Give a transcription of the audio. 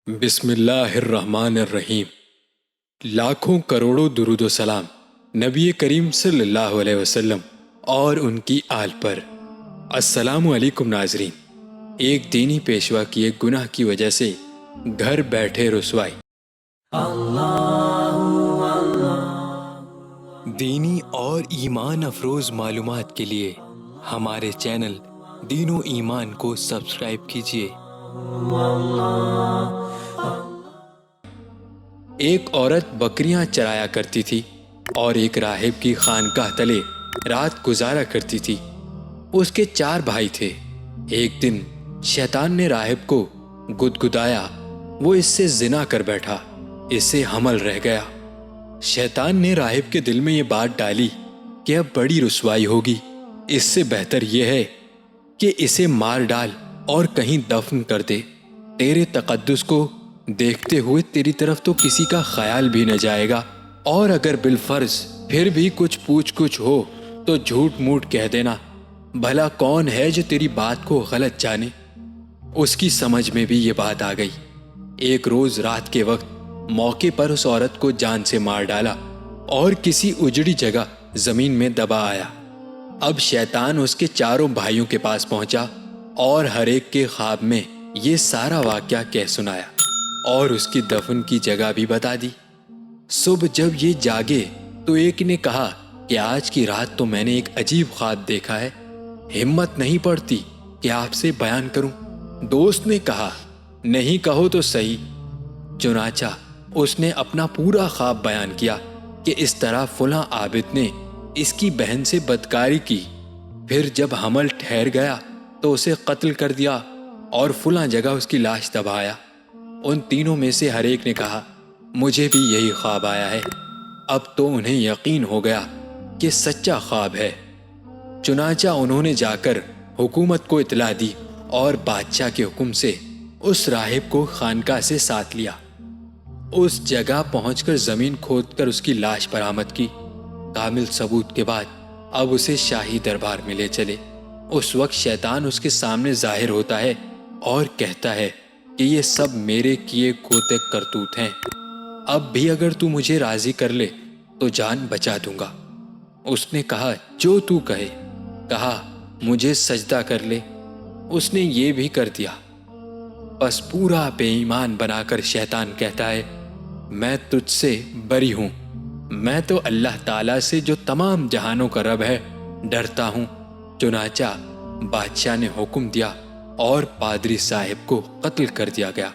بسم اللہ الرحمن الرحیم۔ لاکھوں کروڑوں درود و سلام نبی کریم صلی اللہ علیہ وسلم اور ان کی آل پر۔ السلام علیکم ناظرین۔ ایک دینی پیشوا کی ایک گناہ کی وجہ سے گھر بیٹھے رسوائی۔ دینی اور ایمان افروز معلومات کے لیے ہمارے چینل دین و ایمان کو سبسکرائب کیجیے۔ ایک عورت بکریاں چرایا کرتی تھی اور ایک راہب کی خانقاہ تلے رات گزارا کرتی تھی۔ اس کے 4 بھائی تھے۔ ایک دن شیطان نے راہب کو گدگدایا، وہ اس سے زنا کر بیٹھا، اس سے حمل رہ گیا۔ شیطان نے راہب کے دل میں یہ بات ڈالی کہ اب بڑی رسوائی ہوگی، اس سے بہتر یہ ہے کہ اسے مار ڈال اور کہیں دفن کر دے۔ تیرے تقدس کو دیکھتے ہوئے تیری طرف تو کسی کا خیال بھی نہ جائے گا، اور اگر بالفرض پھر بھی کچھ پوچھ کچھ ہو تو جھوٹ موٹ کہہ دینا، بھلا کون ہے جو تیری بات کو غلط جانے۔ اس کی سمجھ میں بھی یہ بات آ گئی۔ ایک روز رات کے وقت موقع پر اس عورت کو جان سے مار ڈالا اور کسی اجڑی جگہ زمین میں دبا آیا۔ اب شیطان اس کے 4 بھائیوں کے پاس پہنچا اور ہر ایک کے خواب میں یہ سارا واقعہ کہہ سنایا اور اس کی دفن کی جگہ بھی بتا دی۔ صبح جب یہ جاگے تو ایک نے کہا کہ آج کی رات تو میں نے ایک عجیب خواب دیکھا ہے، ہمت نہیں پڑتی کہ آپ سے بیان کروں۔ دوست نے کہا نہیں کہو تو صحیح۔ چنانچہ اس نے اپنا پورا خواب بیان کیا کہ اس طرح فلاں عابد نے اس کی بہن سے بدکاری کی، پھر جب حمل ٹھہر گیا تو اسے قتل کر دیا اور فلاں جگہ اس کی لاش دبایا۔ ان تینوں میں سے ہر ایک نے کہا مجھے بھی یہی خواب آیا ہے۔ اب تو انہیں یقین ہو گیا کہ سچا خواب ہے۔ چنانچہ انہوں نے جا کر حکومت کو اطلاع دی اور بادشاہ کے حکم سے اس راہب کو خانقاہ سے ساتھ لیا۔ اس جگہ پہنچ کر زمین کھود کر اس کی لاش برآمد کی۔ کامل ثبوت کے بعد اب اسے شاہی دربار میں لے چلے۔ اس وقت شیطان اس کے سامنے ظاہر ہوتا ہے اور کہتا ہے کہ یہ سب میرے کیے کوتے کرتوت ہیں، اب بھی اگر تو مجھے راضی کر لے تو جان بچا دوں گا۔ اس نے کہا جو تو کہے۔ کہا مجھے سجدہ کر لے۔ اس نے یہ بھی کر دیا۔ بس پورا بے ایمان بنا کر شیطان کہتا ہے میں تجھ سے بری ہوں، میں تو اللہ تعالیٰ سے جو تمام جہانوں کا رب ہے ڈرتا ہوں۔ چنانچہ بادشاہ نے حکم دیا اور پادری صاحب کو قتل کر دیا گیا۔